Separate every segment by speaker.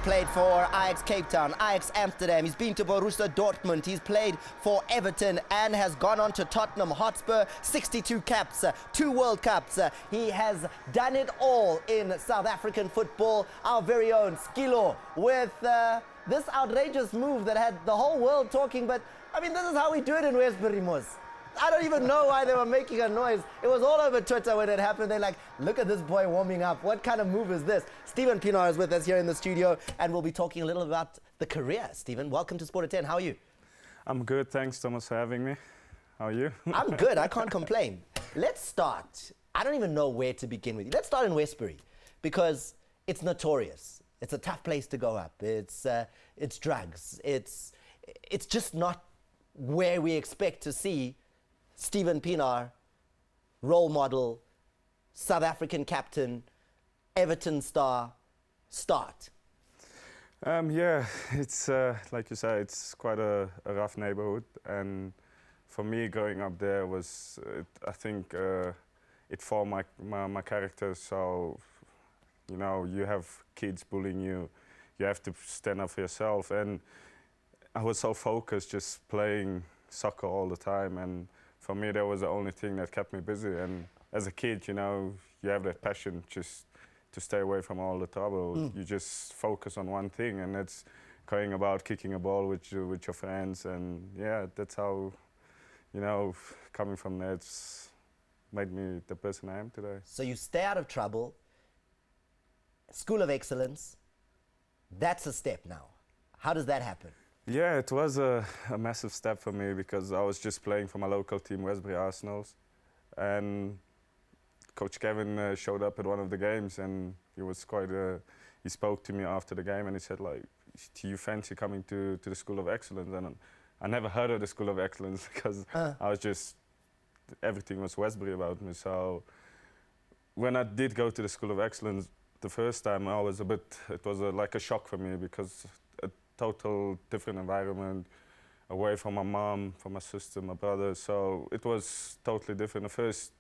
Speaker 1: played for Ajax Cape Town, Ajax Amsterdam. He's been to Borussia Dortmund. He's played for Everton and has gone on to Tottenham Hotspur. 62 caps, 2 World Cups. He has done it all in South African football. Our very own Skilo with this outrageous move that had the whole world talking. But, I mean, this is how we do it in Westbury, Mos. I don't even know why they were making a noise. It was all over Twitter when it happened. They're like, look at this boy warming up. What kind of move is this? Steven Pienaar is with us here in the studio, and we'll be talking a little about the career. Steven, welcome to Sport at 10. How are you?
Speaker 2: I'm good. Thanks, Thomas, for having me. How are you?
Speaker 1: I'm good. I can't complain. Let's start. I don't even know where to begin with you. Let's start in Westbury, because it's notorious. It's a tough place to go up. It's drugs. It's just not where we expect to see Steven Pienaar, role model, South African captain, Everton star, start.
Speaker 2: Yeah, it's like you say, it's quite a rough neighborhood, and for me, growing up there was, I think, it formed my character. So, you know, you have kids bullying you, you have to stand up for yourself, and I was so focused, just playing soccer all the time, and for me, that was the only thing that kept me busy. And as a kid, you know, you have that passion just to stay away from all the trouble. You just focus on one thing, and it's going about kicking a ball with your friends. And yeah, that's how, you know, coming from there, it's made me the person I am today.
Speaker 1: So you stay out of trouble, School of Excellence, that's a step now. How does that happen?
Speaker 2: Yeah, it was a massive step for me, because I was just playing for my local team, Westbury Arsenals, and Coach Kevin showed up at one of the games, and he was quite. He spoke to me after the game, and he said, like, "Do you fancy coming to the School of Excellence?" And I never heard of the School of Excellence, because I was just, everything was Westbury about me. So when I did go to the School of Excellence the first time, I was a bit. It was like a shock for me, because total different environment, away from my mom, from my sister, my brother. So it was totally different. The first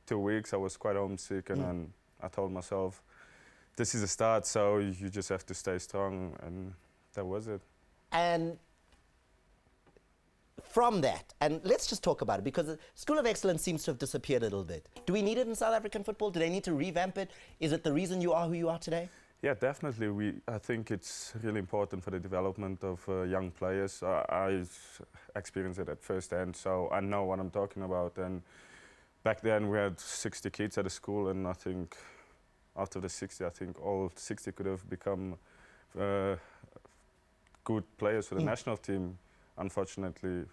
Speaker 2: 2 weeks I was quite homesick, and then I told myself, this is a start, so you just have to stay strong, and that was it.
Speaker 1: And from that, and let's just talk about it, because the School of Excellence seems to have disappeared a little bit. Do we need it in South African football? Do they need to revamp it? Is it the reason you are who you are today?
Speaker 2: Yeah, definitely. I think it's really important for the development of young players. I experienced it at first hand, so I know what I'm talking about. And back then we had 60 kids at the school, and I think after the 60, I think all 60 could have become good players for the national team. Unfortunately,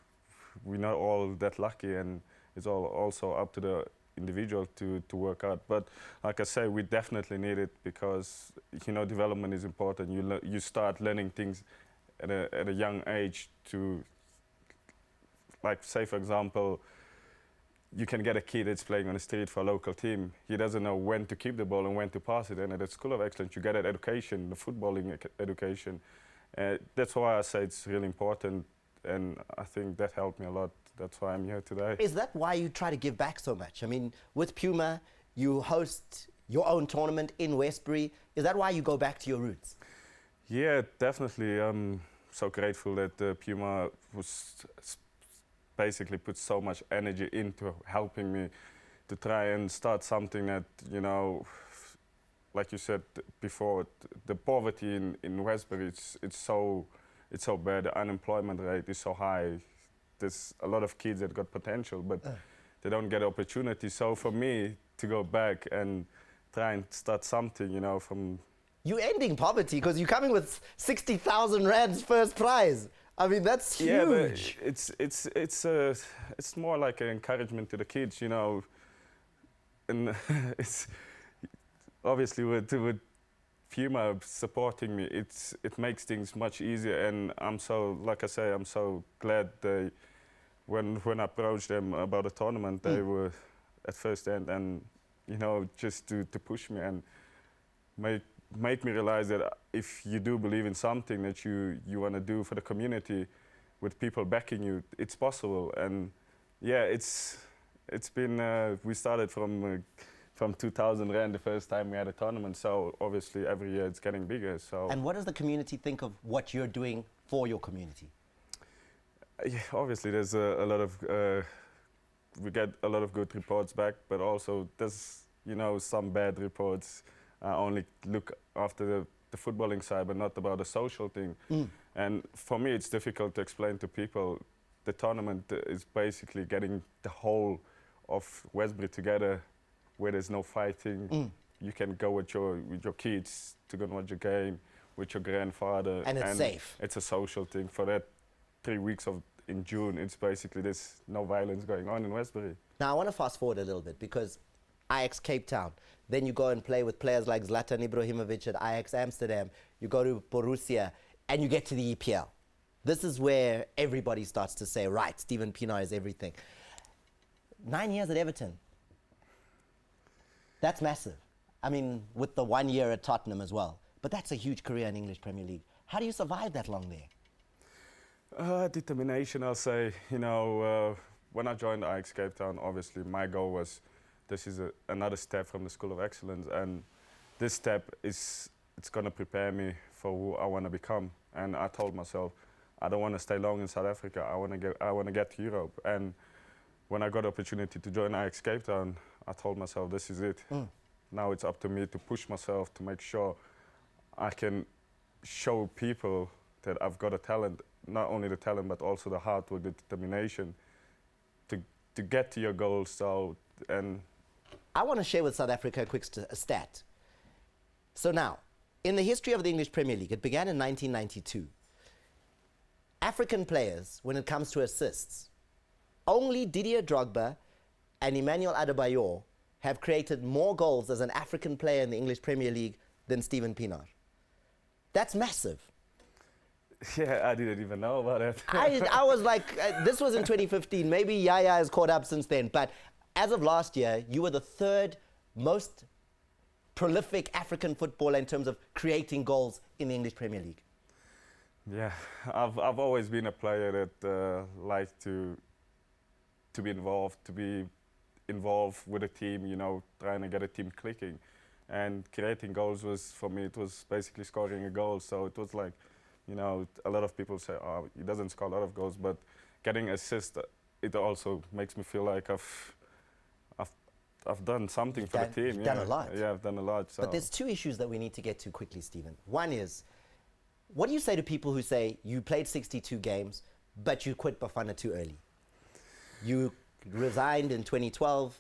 Speaker 2: we're not all that lucky, and it's all also up to the individual to work out. But like I say, we definitely need it, because, you know, development is important. You start learning things at a young age to, like, say for example, you can get a kid that's playing on the street for a local team. He doesn't know when to keep the ball and when to pass it. And at the School of Excellence, you get that education, the footballing education. That's why I say it's really important, and I think that helped me a lot. That's why I'm here today. Is
Speaker 1: that why you try to give back so much? I mean, with Puma, you host your own tournament in Westbury. Is that why you go back to your roots?
Speaker 2: Yeah, definitely. I'm so grateful that Puma was basically put so much energy into helping me to try and start something that, you know, like you said before, the poverty in Westbury, it's so bad. The unemployment rate is so high. There's a lot of kids that got potential, but they don't get opportunity. So for me to go back and try and start something, you know, from...
Speaker 1: You're ending poverty, because you're coming with 60,000 rands first prize. I mean, that's huge.
Speaker 2: Yeah, but it's more like an encouragement to the kids, you know. And it's obviously with Puma supporting me, it makes things much easier. And I'm so, like I say, I'm so glad they, when I approached them about the tournament, they were at first hand, and, you know, just to push me and make me realize that if you do believe in something that you want to do for the community, with people backing you, it's possible. And yeah, it's been we started from from 2,000 rand the first time we had a tournament. So obviously every year it's getting bigger. So
Speaker 1: And what does the community think of what you're doing for your community?
Speaker 2: yeah, obviously there's a lot of we get a lot of good reports back, but also there's some bad reports. Only look after the footballing side, but not about the social thing. And for me, it's difficult to explain to people. The tournament is basically getting the whole of Westbury together, where there's no fighting. You can go with your kids to go and watch a game with your grandfather,
Speaker 1: And it's safe.
Speaker 2: It's a social thing. For that 3 weeks in June, it's basically there's no violence going on in Westbury.
Speaker 1: Now I want to fast forward a little bit, because Ajax Cape Town, then you go and play with players like Zlatan Ibrahimovic at Ajax Amsterdam, you go to Borussia, and you get to the EPL. This is where everybody starts to say, right, Steven Pienaar is everything. 9 years at Everton. That's massive. I mean, with the 1 year at Tottenham as well. But that's a huge career in English Premier League. How do you survive that long there?
Speaker 2: Determination, I'll say. When I joined Ajax Cape Town, obviously my goal was, this is another step from the School of Excellence, and this step it's going to prepare me for who I want to become. And I told myself, I don't want to stay long in South Africa. I want to get to Europe. And when I got the opportunity to join Ajax Cape Town, I told myself, this is it. Now it's up to me to push myself to make sure I can show people that I've got a talent, not only the talent, but also the hard work, the determination to get to your goals. So, and
Speaker 1: I want to share with South Africa a quick stat. So now, in the history of the English Premier League, it began in 1992. African players, when it comes to assists, only Didier Drogba and Emmanuel Adebayor have created more goals as an African player in the English Premier League than Steven Pienaar. That's massive.
Speaker 2: yeah, I didn't even know about it.
Speaker 1: I was like, this was in 2015. Maybe Yaya has caught up since then. But as of last year, you were the third most prolific African footballer in terms of creating goals in the English Premier League.
Speaker 2: Yeah, I've always been a player that liked to be involved with a team, trying to get a team clicking. And creating goals was, for me, it was basically scoring a goal. So it was like, a lot of people say, oh, he doesn't score a lot of goals, but getting assists, it also makes me feel like I've done something for the team.
Speaker 1: You've done a lot.
Speaker 2: Yeah, I've done a lot. So.
Speaker 1: But there's two issues that we need to get to quickly, Steven. One is, what do you say to people who say you played 62 games, but you quit Bafana too early? You resigned in 2012.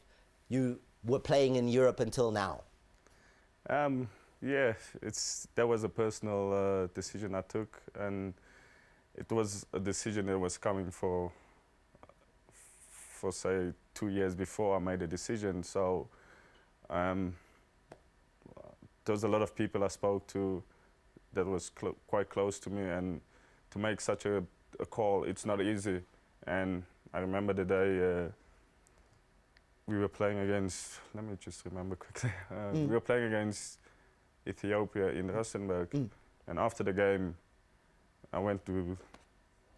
Speaker 1: You were playing in Europe until now.
Speaker 2: Yeah, that was a personal decision I took, and it was a decision that was coming for say 2 years before I made a decision. So there was a lot of people I spoke to that was quite close to me, and to make such a call, it's not easy. And I remember the day we were playing against, let me just remember quickly, we were playing against Ethiopia in Rustenburg, and after the game I went to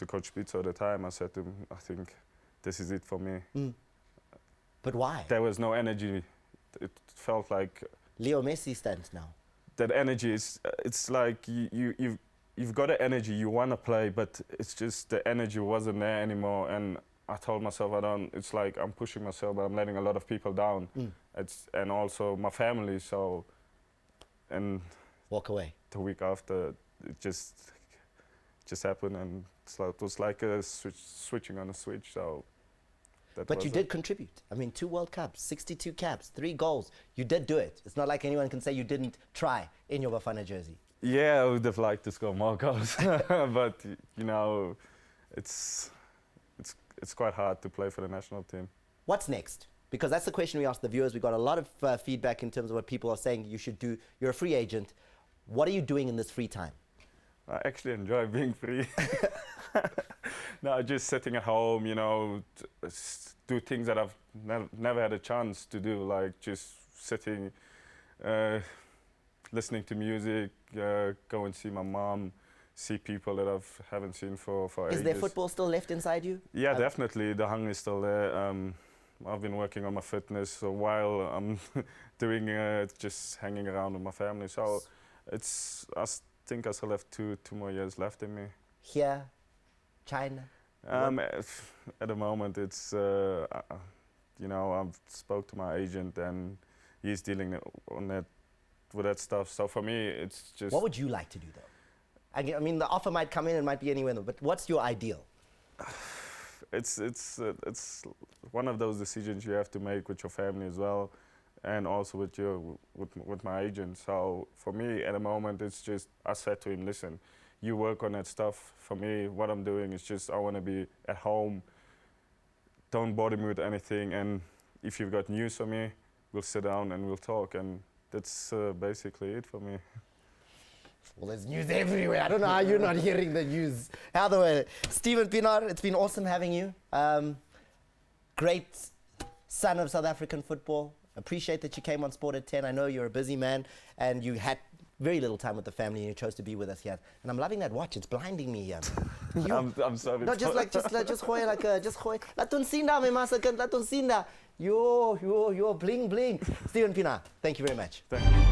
Speaker 2: Coach Pizzo at the time. I said to him, I think this is it for me.
Speaker 1: But why?
Speaker 2: There was no energy. It felt like
Speaker 1: Leo Messi stands now.
Speaker 2: that energy is, it's like you've got the energy, you want to play, but it's just the energy wasn't there anymore. And I told myself, it's like I'm pushing myself, but I'm letting a lot of people down. And also my family, so, and
Speaker 1: walk away.
Speaker 2: the week after, it just happened, and so it was like a switching on a switch. So.
Speaker 1: But you did contribute. I mean, 2 World Cups, 62 caps, 3 goals. You did do it. It's not like anyone can say you didn't try in your Bafana jersey.
Speaker 2: Yeah, I would have liked to score more goals, but it's quite hard to play for the national team.
Speaker 1: What's next? Because that's the question we asked the viewers. We got a lot of feedback in terms of what people are saying you should do. You're a free agent. What are you doing in this free time?
Speaker 2: I actually enjoy being free. No, just sitting at home, do things that I've never had a chance to do, like just sitting, listening to music, go and see my mom, see people that I haven't seen for ages.
Speaker 1: Is there football still left inside you?
Speaker 2: Yeah, definitely. The hunger is still there. I've been working on my fitness while I'm doing just hanging around with my family. So think I still have two more years left in me.
Speaker 1: Here, China?
Speaker 2: At the moment, it's you know, I've spoke to my agent and he's dealing with that stuff. So for me, it's just.
Speaker 1: What would you like to do though? I mean, the offer might come in and might be anywhere, but what's your ideal?
Speaker 2: It's one of those decisions you have to make with your family as well, and also with my agent. So for me, at the moment, it's just I said to him, listen, you work on that stuff. For me, what I'm doing is just I want to be at home. Don't bother me with anything, and if you've got news for me, we'll sit down and we'll talk, and that's basically it for me.
Speaker 1: Well, there's news everywhere. I don't know how you're not hearing the news. Either way, Steven Pienaar, it's been awesome having you. Great son of South African football. Appreciate that you came on Sport at 10. I know you're a busy man and you had very little time with the family and you chose to be with us here. And I'm loving that watch. It's blinding me here.
Speaker 2: I'm sorry.
Speaker 1: No, just gooi like just gooi. Laat ons sien daar, my masakind. Laat ons sien daar. Yo, bling bling. Steven Pienaar, thank you very much.
Speaker 2: Thank you.